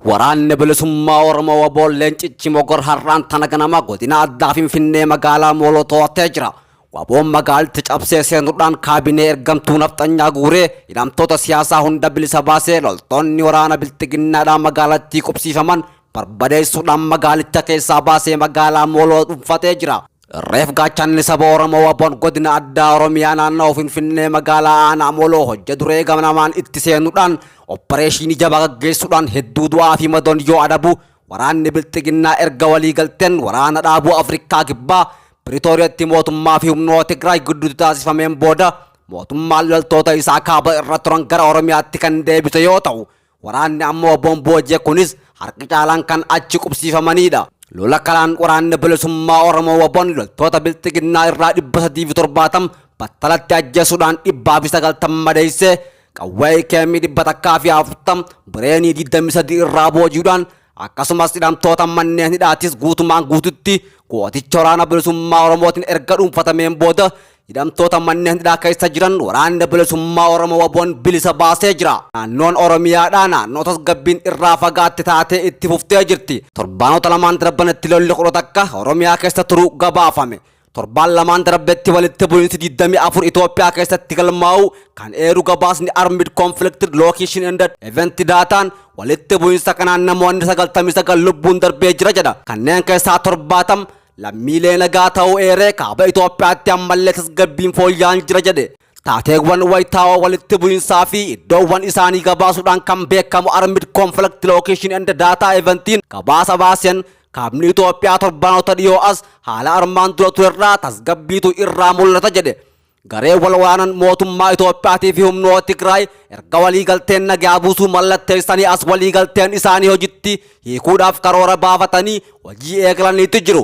Waraanni bilisummaa Oromoo waboon leencichi mogor har'aan tana ganama godina addaa Finfinnee magaalaa Mooloo to'atee jira. Waboon magaalitti cabsee seenuudhaan kaabinee ergamtuu nafxanyaa guuree hidhamtoota siyaasaa hunda bilisa baasee loltoonni waraana biltiginnaadhaan magaalattii qubsiifaman barbadeessuudhaan magaalicha keessaa baasee magaalaa Mooloo dhuunfatee jira. Reef gaachanni saba Oromoo waboon godina addaa Oromiyaa naannoo Finfinnee magaalaa aanaa Mooloo hojja duree gamanamaan itti seenuudhaan opereeshinii jabaa gaggeessuudhaan hedduu du'aa fi madoon yoo adabu waraanni biltiginnaa erga walii galteen waraana dhaabuu Afrikaa kibbaa Pretooriyaatti mootummaa fi humnoota Tigraay gidduutti taasifameen booda mootummaan loltoota isaa kaaba irra turan gara Oromiyaatti kan deebise yoo ta'u waraanni ammoo waboon booji'e kunis harki caalaan kan achi qubsiifamanidha. Lola kanaan waraanni bilisummaa Oromoo waboon loltoota biltiginnaa irraa 370 battalatti ajjeesuudhaan 190 madeessee qawwee keemii 140 bireenii 23 irraa booji'uudhaan akkasumas hidhamtoota manneen hidhaatis guutumaan guututti gooticha waraana bilisummaa Oromootiin erga dhuunfatameen booda hidhamtoota manneen hidhaa keessa jiran waraanni bilisummaa Oromoo waboon bilisa baasee jira. Naannoon Oromiyaadhaa naannoo tasgabbiin irraa fagaatte taatee itti fuftee jirti. Torbaanota lamaan darbanitti lolli kudha takka Oromiyaa keessa turuu gabaafame. Torbaan lamaan darbetti walitti bu'iinsi 24 Itoophiyaa keessatti galmaa'u kan eeru gabaasni Armed Conflict Location and Event Dataan walitti bu'iinsa kanaan namoonni 99 lubbuun darbee jira jedha. Kanneen keessaa 70 lammiilee nagaa ta'uu eeree kaaba Itoophiyaatti ammallee tasgabbiin fooyya'aa jira jedhe. Taateewwan wayitaawaa walitti bu'iinsaa fi iddoowwan isaanii gabaasuudhaan kan beekamu Armed Conflict Location and Data Eventiin gabaasa baaseen kaabni Itoophiyaa torbaanota dhiyoo as haala armaan dura turerraa tasgabbiitu irraa mul'ata jedhe. Garee wal waraanan mootummaa Itoophiyaatii fi humnoota Tigraay erga waliigalteen nagaa buusuu mallatteessanii as waliigalteen isaanii hojiitti hiikuudhaaf karoora baafatanii hojii eegalaniitu jiru.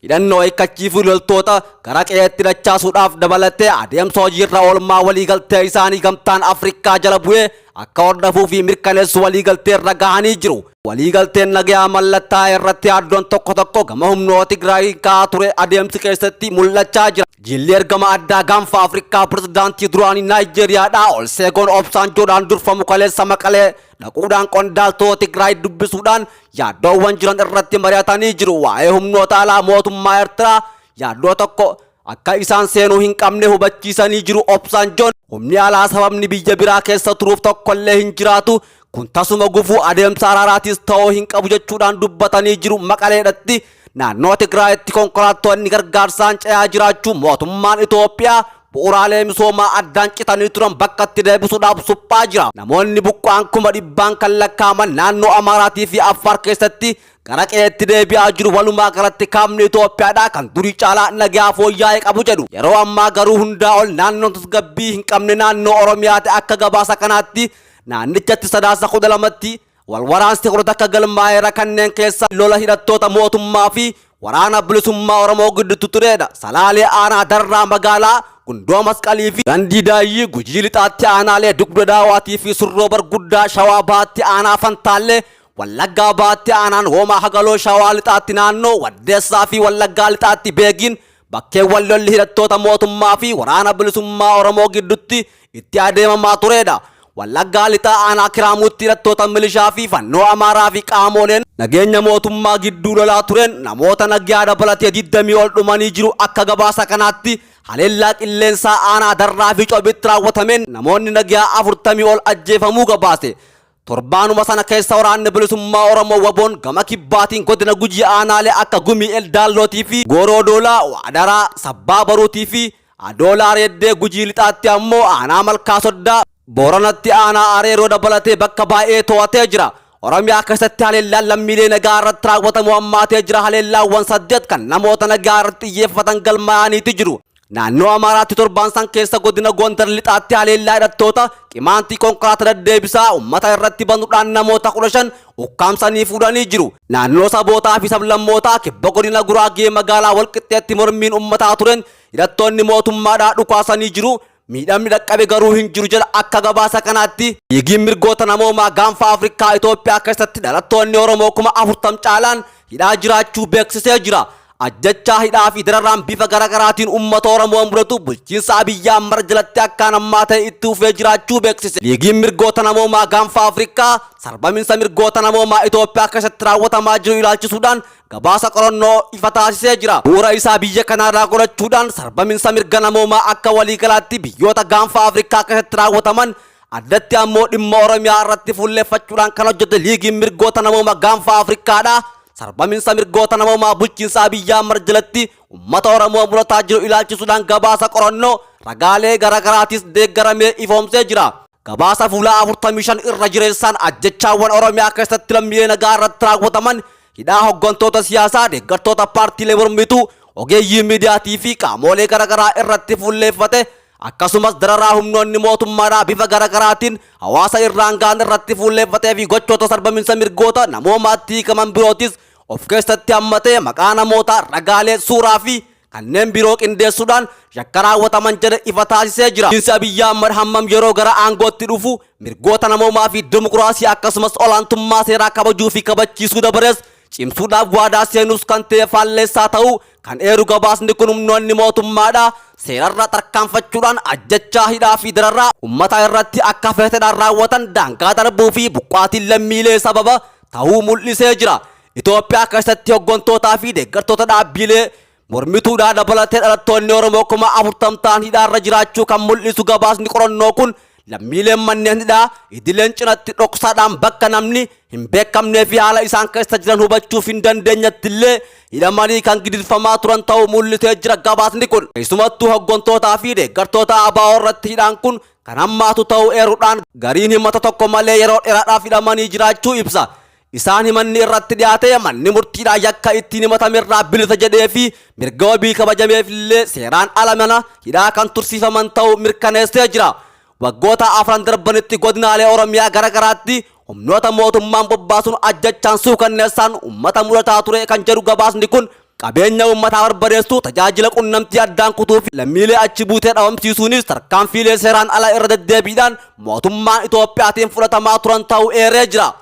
Hidhannoo hiikkachiifuu loltoota gara qe'eetti dachaasuudhaaf dabalatee adeemsa hojiirra oolmaa waliigaltee isaanii gamtaan Afrikaa jala bu'ee akka hordofuu fi mirkaneessu waliigaltee irra gahanii jiru. Waliigalteen nagaa mallattaa'e irratti yaaddoon tokko gama humnoota Tigraay ka'aa ture adeemsi keessatti mul'achaa jira. Jilli ergama addaa gaanfa Afrikaa pirezidaantii duraanii Naayijeeriyaadhaa Olusegun Obasanjoodhaan durfamu kaleessa Maqalee dhaquudhaan qondaaltota Tigraay dubbisuudhaan yaaddoowwan jiran irratti mari'atanii jiru. Waa'ee humnoota alaa mootummaa Eertiraa yaaddoo tokko akka isaan seenuu hin qabne hubachiisanii jiru. Obasanjoon humni alaa sababni biyya biraa keessa turuuf tokkollee hin jiraatu kun tasuma gufuu adeemsa araaraatis ta'uu hin qabu jechuudhaan dubbatanii jiru. Maqaleedhatti naannoo Tigraayitti konkolaattonni gargaarsaan ce'aa jiraachuu mootummaan Itoophiyaa bu'uuraalee misoomaa addaan citanii turan bakkatti deebisuudhaaf suphaa jira. Namoonni buqqa'an 100,000 kan lakkaa'aman naannoo Amaaraatii fi Affaar keessatti gara qe'eetti deebi'aa jiru. Walumaa galatti kaabni Itoophiyaadhaa kan durii caalaa nagaa fooyya'ee qabu jedhu. Yeroo ammaa garuu hundaa ol naannoon tasgabbii hin qabne naannoo Oromiyaatti akka gabaasa kanaatti naannichatti sadaasa 12tti walwaraansi kudha takka galmaa'eera. Kanneen keessa lola hidhattoota mootummaa fi waraana bilisummaa Oromoo gidduutti turedha. Salaalee aanaa Darraa magaalaa Gundoo Masqalii fi Gandii Daayii Gujii lixaatti aanaalee Dugda Daawaatii fi Surroo Barguddaa Shawaa baatti aanaa Fantaallee Wallaggaa baatti aanaan Hoomaa Hagaloo Shawaa lixaatti naannoo Waddeessaa fi Wallaggaa lixaatti Beegiin bakkeewwan lolli hidhattoota mootummaa fi waraana bilisummaa Oromoo gidduutti itti adeemamaa turedha. Wallaggaa lixaa aanaa Kiraamuutti hidhattoota milishaa fi fannoo Amaaraa fi qaamoleen nageenya mootummaa gidduu lolaa turen namoota nagaa dabalatee 20 ol dhumanii jiru. Akka gabaasa kanaatti haleellaa qilleensaa aanaa Darraa fi Cobitti raawwatameen namoonni nagaa 40 ol ajjeefamuu gabaase. Torbaanuma sana keessa waraanni bilisummaa Oromoo waboon gama kibbaatiin godina Gujii aanaalee akka Gumii Eldaalootii fi Goorodoolaa Wadaraa Sabbaa Baruutii fi Adoolaa Reeddee Gujii lixaatti ammoo aanaa Malkaa Soddaa Booranatti aanaa Areeroo dabalatee bakka baay'ee to'atee jira. Oromiyaa keessatti haleellaan lammiilee nagaa irratti raawwatamu hammaatee jira. Haleellaawwan 8 kan namoota nagaa irratti xiyyeeffatan galmaa'aniiti jiru. Naannoo Amaaraatti torbaan san keessa godina Gondar lixaatti haleellaa hidhattoota qimaantii konkolaataa deddeebisaa uummata irratti banuudhaan namoota 15 ukkaamsanii fuudhanii jiru. Naannoo sabootaa fi sablammootaa kibba godina Guraagee magaalaa Walqixxeetti mormiin uummataa turen hidhattoonni mootummaadhaa dhukaasanii jiru. Miidhamni dhaqqabe garuu hin jiru jedha. Akka gabaasa kanaatti dhiigiin mirgoota namoomaa gaanfa Afrikaa Itoophiyaa keessatti dhalattoonni Oromoo 40,000 caalaan hidhaa jiraachuu beeksisee jira. ajjechaa hidhaa fi dararaan bifa garaagaraatiin uummata Oromoo mul'atu bulchiinsa Abiyyi Ahmad jalatti akkaan hammaa ta'e itti fufee jiraachuu beeksise. Liigiin mirgoota namoomaa gaanfa Afrikaa sarbamiinsa mirgoota namoomaa Itoophiyaa keessatti raawwatamaa jiru ilaalchisuudhaan gabaasa qorannoo ifa taasisee jira. Bu'uura isaa biyya kanaarraa godhachuudhaan sarbamiinsa mirga namoomaa akka waliigalaatti biyyoota gaanfa Afrikaa keessatti raawwataman addatti ammoo dhimma Oromiyaa irratti fuulleeffachuudhaan kan hojjete liigiin mirgoota namoomaa gaanfa Afrikaadha. Sarbamiinsa mirgoota namoomaa bulchiinsa Abiyyi Ahmad jalatti uummata Oromoo mul'ataa jiru ilaalchisuudhaan gabaasa qorannoo ragaalee garaagaraatis deeggaramee ifoomsee jira. Gabaasa fuula 45 irra jireessaan ajjechaawwan Oromiyaa keessatti lammiilee nagaa irratti raawwataman hidhaa hooggantoota siyaasaa, deeggartoota paartiilee mormituu, ogeeyyii miidiyaatii fi qaamolee garaagaraa irratti fuulleeffate akkasumas dararaa humnoonni mootummaadhaa bifa garaagaraatiin hawaasa irraan ga'an irratti fuulleeffatee fi gochoota sarbamiinsa mirgoota namoomaatti hiikaman birootis of keessatti hammatee maqaa namoota ragaalee suuraa fi kanneen biroo qindeessuudhaan yakka raawwataman jedhe ifa taasisee jira. Bulchiinsi Abiyyi Ahmad hammam yeroo gara aangootti dhufu mirgoota namoomaa fi dimokiraasii akkasumas olaantummaa seeraa kabajuu fi kabachiisuu dabarees cimsuudhaaf waadaa seenus kan ta'e faalleessaa ta'uu kan eeru gabaasni kun humnoonni mootummaadhaa seerarra tarkaanfachuudhaan ajjechaa hidhaa fi dararraa uummata irratti akka feeteedhaan raawwatan daangaa darbuu fi buqqaatiin lammiilee sababa ta'uu mul'isee jira. Itoophiyaa keessatti hooggantoota fi deeggartoota dhaabbilee mormituudhaa dabalatee dhalattoonni Oromoo 40 ta'an hidhaarra jiraachuu kan mul'isu gabaasni qorannoo kun lammiileen manneen hidhaa idileen cinatti dhoksaadhaan bakka namni hin beekamnee fi haala isaan keessa jiran hubachuuf hin dandeenyettillee hidhamanii kan gidirfamaa turan ta'uu mul'isee jira. Gabaasni kun keessumattuu hooggantoota fi deeggartoota ABO irratti hidhaan kun kan hammaatu ta'uu eeruudhaan gariin himata tokko malee yeroo dheeraadhaaf hidhamanii jiraachuu ibsa. Isaan himanni irratti dhiyaate manni murtiidhaa yakka ittiin himatame irraa bilisa jedhee fi mirga wabii kabajameef illee seeraan ala mana hidhaa kan tursiifaman ta'uu mirkaneessee jira. Waggoota 4 darbanitti godinaalee Oromiyaa garaagaraatti humnoota mootummaan bobbaasuun ajjechaan suukanneessaan uummata mul'ataa ture kan jedhu gabaasni kun qabeenya uummataa barbadeessuu, tajaajila qunnamtii addaan kutuu fi lammiilee achi buutee dhabamsiisuunis tarkaanfiilee seeraan ala irra deddeebiidhaan mootummaan Itoophiyaatiin fudhatamaa turan ta'uu eeree jira.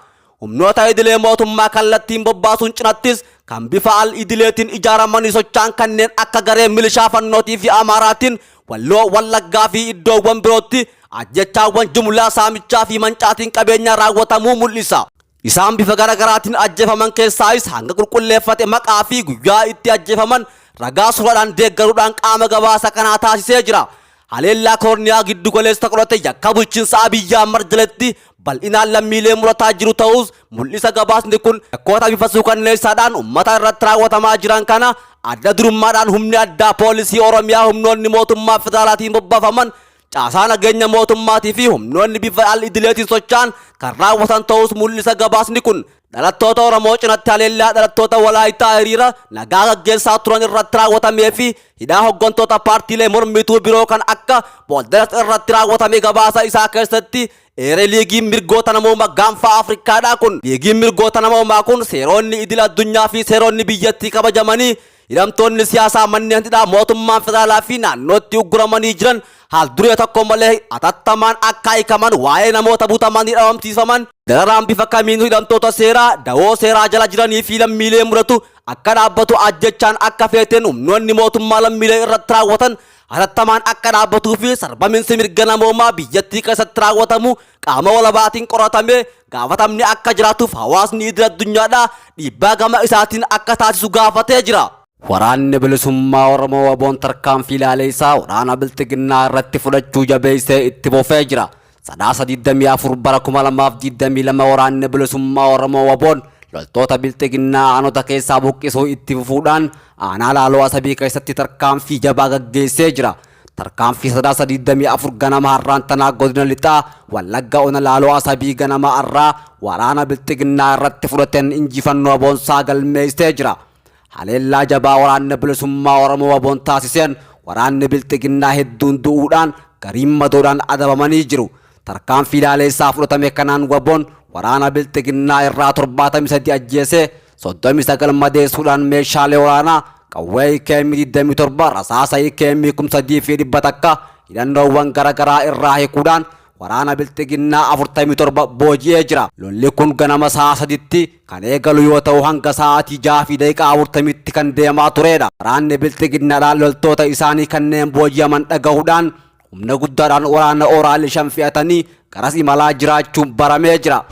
Humnoota idilee mootummaa kallattiin bobbaasuun cinattis kan bifa al-idileetiin ijaaramanii socho'an kanneen akka garee milishaa fannootii fi amaaraatiin Walloo, Wallaggaa fi iddoowwan birootti ajjechaawwan jumlaa saamichaa fi mancaatiin qabeenya raawwatamuu mul'isa. Isaan bifa garaagaraatiin ajjeefaman keessaayis hanga qulqulleeffate maqaa fi guyyaa itti ajjeefaman ragaa suuraadhaan deeggaruudhaan qaama gabaasa kanaa taasisee jira. Haleellaa koorniyaa giddu galeessa godhate yakka bulchiinsa Abiyyi Ahmad jalatti bal'inaan lammiilee mul'ataa jiru ta'us mul'isa gabaasni kun yakkoota bifa suukanneessaadhaan uummata irratti raawwatamaa jiran kana adda durummaadhaan humni addaa poolisii Oromiyaa, humnoonni mootummaa federaalaatiin bobbaafaman, caasaa nageenya mootummaatii fi humnoonni bifa al-idileetiin socho'an kan raawwatan ta'us mul'isa gabaasni kun. Dhalattoota Oromoo cinatti haleellaa dhalattoota Walaayittaa hiriira nagaa gaggeessaa turan irratti raawwatamee fi hidhaa hooggantoota paartiilee mormituu biroo kan akka Booldaras irratti raawwatame gabaasa isaa keessatti eeree liigiin mirgoota namoomaa gaanfa Afrikaadhaa kun. Liigiin mirgoota namoomaa kun seeronni idil addunyaa fi seeronni biyyattii kabajamanii hidhamtoonni siyaasaa manneen hidhaa mootummaan federaalaa fi naannootti ugguramanii jiran haal duree tokko malee atattamaan akka hiikaman, waa'ee namoota butamanii dhabamsiifaman, dararaan bifa kamiinuu hidhamtoota seeraa dawoo seeraa jala jiranii fi lammiilee mudatu akka dhaabbatu ajjechaan akka feeteen humnoonni mootummaa lammiilee irratti raawwatan atattamaan akka dhaabbatuu fi sarbamiinsi mirga namoomaa biyyattii keessatti raawwatamu qaama walabaatiin qoratamee gaafatamni akka jiraatuuf hawaasni idil addunyaadhaa dhiibbaa gama isaatiin akka taasisu gaafatee jira. Waraanni bilisummaa Oromoo WBO'n tarkaanfii ilaalee isaa waraana bilxiginnaa irratti fudhachuu jabeessee itti fufee jira. Sadaasa 24 bara 2022 waraanni bilisummaa Oromoo WBO'n loltoota bilxiginnaa aanota keessaa buqqisuu itti fufuudhaan aanaa Laaloo Asabii keessatti tarkaanfii jabaa gaggeessee jira. Tarkaanfii sadaasa 24 ganama har'aan tanaa godina lixaa Wallagga ona Laaloo Asabii ganama har'aa waraana bilxiginnaa irratti fudhateen injifannoo boonsaa galmeessee jira. Haleellaa jabaa waraanni bilisummaa Oromoo WBO'n taasiseen waraanni bilxiginnaa hedduun du'uudhaan gariin madoodhaan adabamanii jiru. Tarkaanfii ilaalee isaa fudhatame kanaan WBO'n waraana bilxiginnaa irraa 73 ajjeesee 39 madeessuudhaan meeshaalee waraanaa qawwee KM27 rasaasa KM 300 fi dhibba takka hidhannoowwan garaagaraa irraa hiikuudhaan waraana bilxiginnaa 47 booji'ee jira. Lolli kun ganama sa'a 3tti kan eegalu yoo ta'u hanga sa'aatii 6:40tti kan deemaa turedha. Waraanni bilxiginnaadhaan loltoota isaanii kanneen booji'aman dhagahuudhaan humna guddaadhaan waraana Ooraal 5 fe'atanii garas imalaa jiraachuun baramee jira.